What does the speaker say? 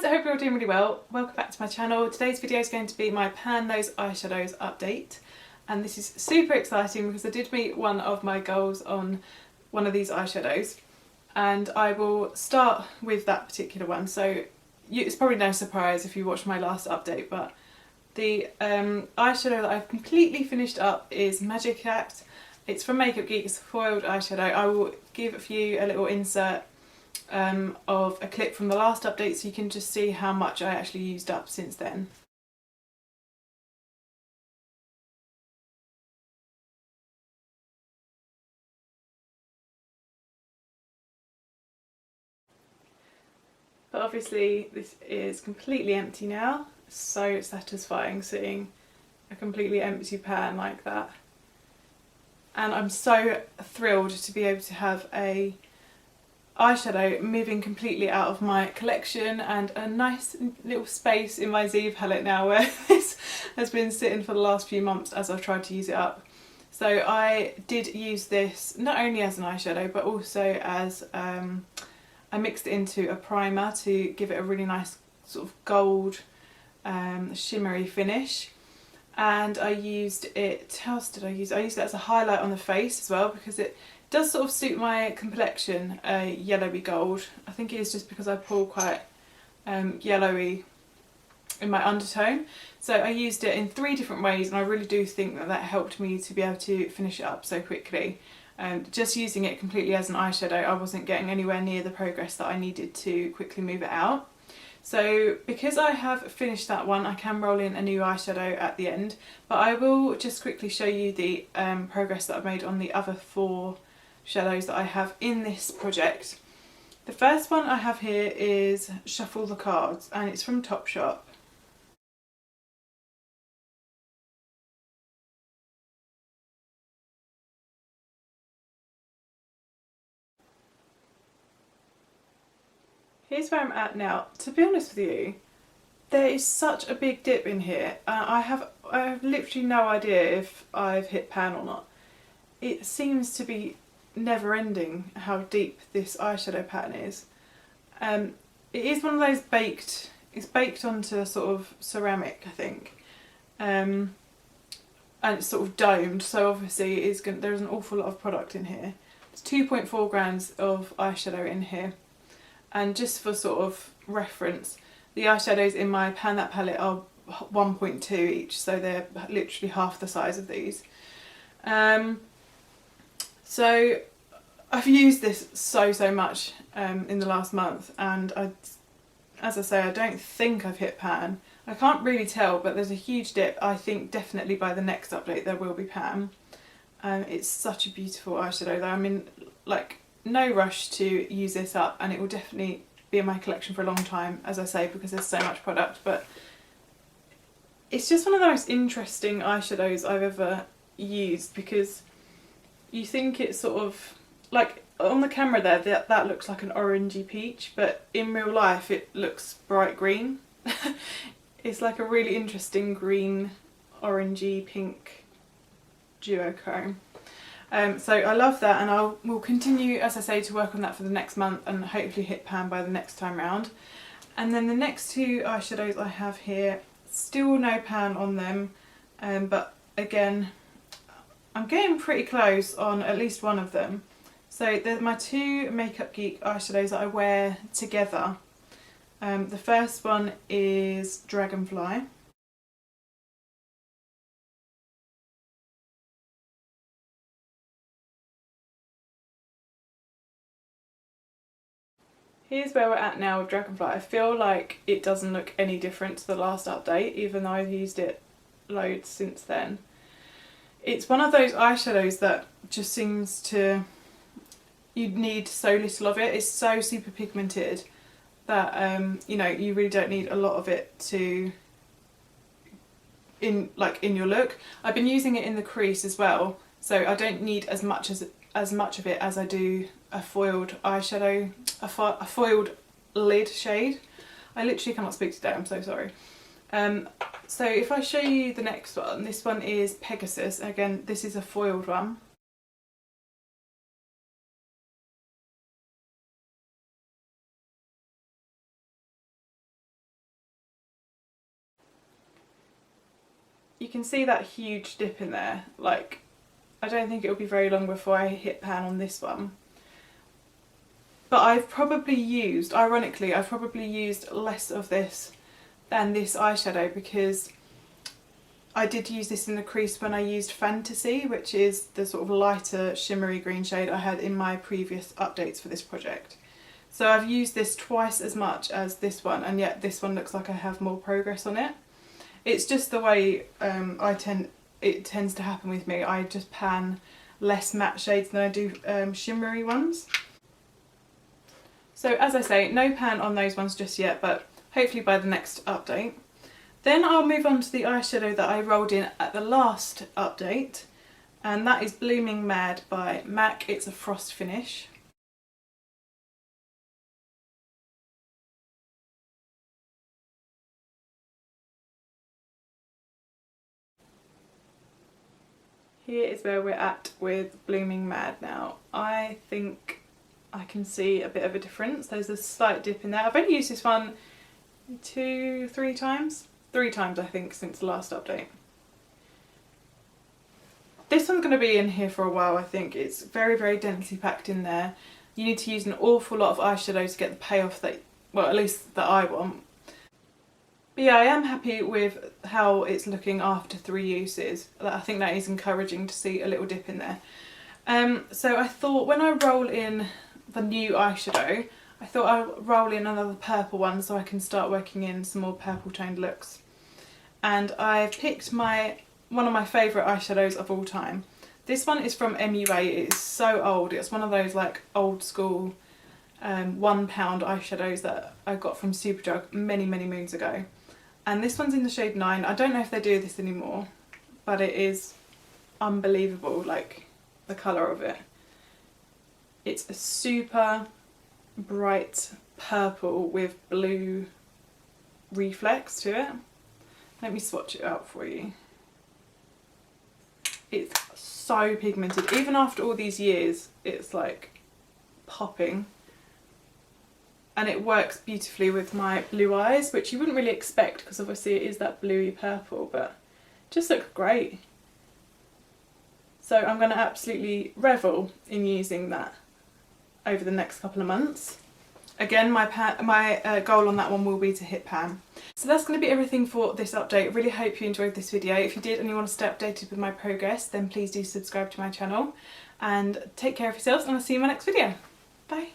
guys, I hope you're all doing really well. Welcome back to my channel. Today's video is going to be my Pan Those Eyeshadows update, and this is super exciting because I did meet one of my goals on one of these eyeshadows, and I will start with that particular one. So it's probably no surprise if you watched my last update, but the eyeshadow that I've completely finished up is Magic Act. It's from Makeup Geek's foiled eyeshadow. I will give you a little insert of a clip from the last update so you can just see how much I actually used up since then. But obviously this is completely empty now. So satisfying seeing a completely empty pan like that. And I'm so thrilled to be able to have a eyeshadow moving completely out of my collection and a nice little space in my Z palette now where this has been sitting for the last few months as I've tried to use it up. So I did use this not only as an eyeshadow but also as I mixed it into a primer to give it a really nice sort of gold shimmery finish. And I used it, how else did I use it? I used it as a highlight on the face as well because it does sort of suit my complexion, yellowy gold. I think it is just because I pull quite yellowy in my undertone. So I used it in 3 different ways, and I really do think that that helped me to be able to finish it up so quickly. Just using it completely as an eyeshadow, I wasn't getting anywhere near the progress that I needed to quickly move it out. So because I have finished that one, I can roll in a new eyeshadow at the end, but I will just quickly show you the progress that I've made on the other 4 shadows that I have in this project. The first one I have here is Shuffle the Cards, and it's from Topshop. Here's where I'm at now. To be honest with you, there is such a big dip in here. I have literally no idea if I've hit pan or not. It seems to be never ending how deep this eyeshadow pattern is. It is one of those baked, it's baked onto a sort of ceramic, I think. And it's sort of domed, so obviously there's an awful lot of product in here. There's 2.4 grams of eyeshadow in here. And just for sort of reference, the eyeshadows in my Pan That palette are 1.2 each, so they're literally half the size of these. So I've used this so much in the last month, and as I say, I don't think I've hit pan. I can't really tell, but there's a huge dip. I think definitely by the next update there will be pan. It's such a beautiful eyeshadow though. I'm in like no rush to use this up, and it will definitely be in my collection for a long time, as I say, because there's so much product. But it's just one of the most interesting eyeshadows I've ever used, because you think it's sort of like on the camera there that looks like an orangey peach, but in real life it looks bright green. It's like a really interesting green orangey pink duochrome. So I love that, and I will continue, as I say, to work on that for the next month and hopefully hit pan by the next time round. And then the next 2 eyeshadows I have here, still no pan on them, but again I'm getting pretty close on at least one of them. So they're my 2 Makeup Geek eyeshadows that I wear together. The first one is Dragonfly. Here's where we're at now with Dragonfly. I feel like it doesn't look any different to the last update, even though I've used it loads since then. It's one of those eyeshadows that just seems to, you need so little of it. It's so super pigmented that you know, you really don't need a lot of it to in your look. I've been using it in the crease as well, so I don't need as much of it as I do a foiled eyeshadow, a foiled lid shade. I literally cannot speak today, I'm so sorry. So if I show you the next one, this one is Pegasus. Again, this is a foiled one. you can see that huge dip in there. Like, I don't think it'll be very long before I hit pan on this one. But I've probably used, ironically, I've probably used less of this than this eyeshadow, because I did use this in the crease when I used Fantasy, which is the sort of lighter shimmery green shade I had in my previous updates for this project. So I've used this twice as much as this one, and yet this one looks like I have more progress on it. It's just the way it tends to happen with me. I just pan less matte shades than I do shimmery ones. So as I say, no pan on those ones just yet, but hopefully by the next update. Then I'll move on to the eyeshadow that I rolled in at the last update, and that is Blooming Mad by MAC. It's a frost finish. Here is where we're at with Blooming Mad now. I think I can see a bit of a difference. There's a slight dip in there. I've only used this one 3 times. 3 times I think since the last update. This one's going to be in here for a while, I think. It's very, very densely packed in there. You need to use an awful lot of eyeshadow to get the payoff that, well, at least that I want. But yeah, I am happy with how it's looking after 3 uses. I think that is encouraging to see a little dip in there. So I thought when I roll in the new eyeshadow, I thought I'll roll in another purple one so I can start working in some more purple toned looks. And I've picked one of my favourite eyeshadows of all time. This one is from MUA. It is so old. It's one of those like old school £1 eyeshadows that I got from Superdrug many, many moons ago. And this one's in the shade 9. I don't know if they do this anymore, but it is unbelievable, like the colour of it. It's a super bright purple with blue reflex to it. Let me swatch it out for you. It's so pigmented. Even after all these years, it's like popping. And it works beautifully with my blue eyes, which you wouldn't really expect because obviously it is that bluey purple, but it just looks great. So I'm going to absolutely revel in using that over the next couple of months. Again, my goal on that one will be to hit pan. So that's going to be everything for this update. Really hope you enjoyed this video. If you did and you want to stay updated with my progress, then please do subscribe to my channel. And take care of yourselves, and I'll see you in my next video. Bye.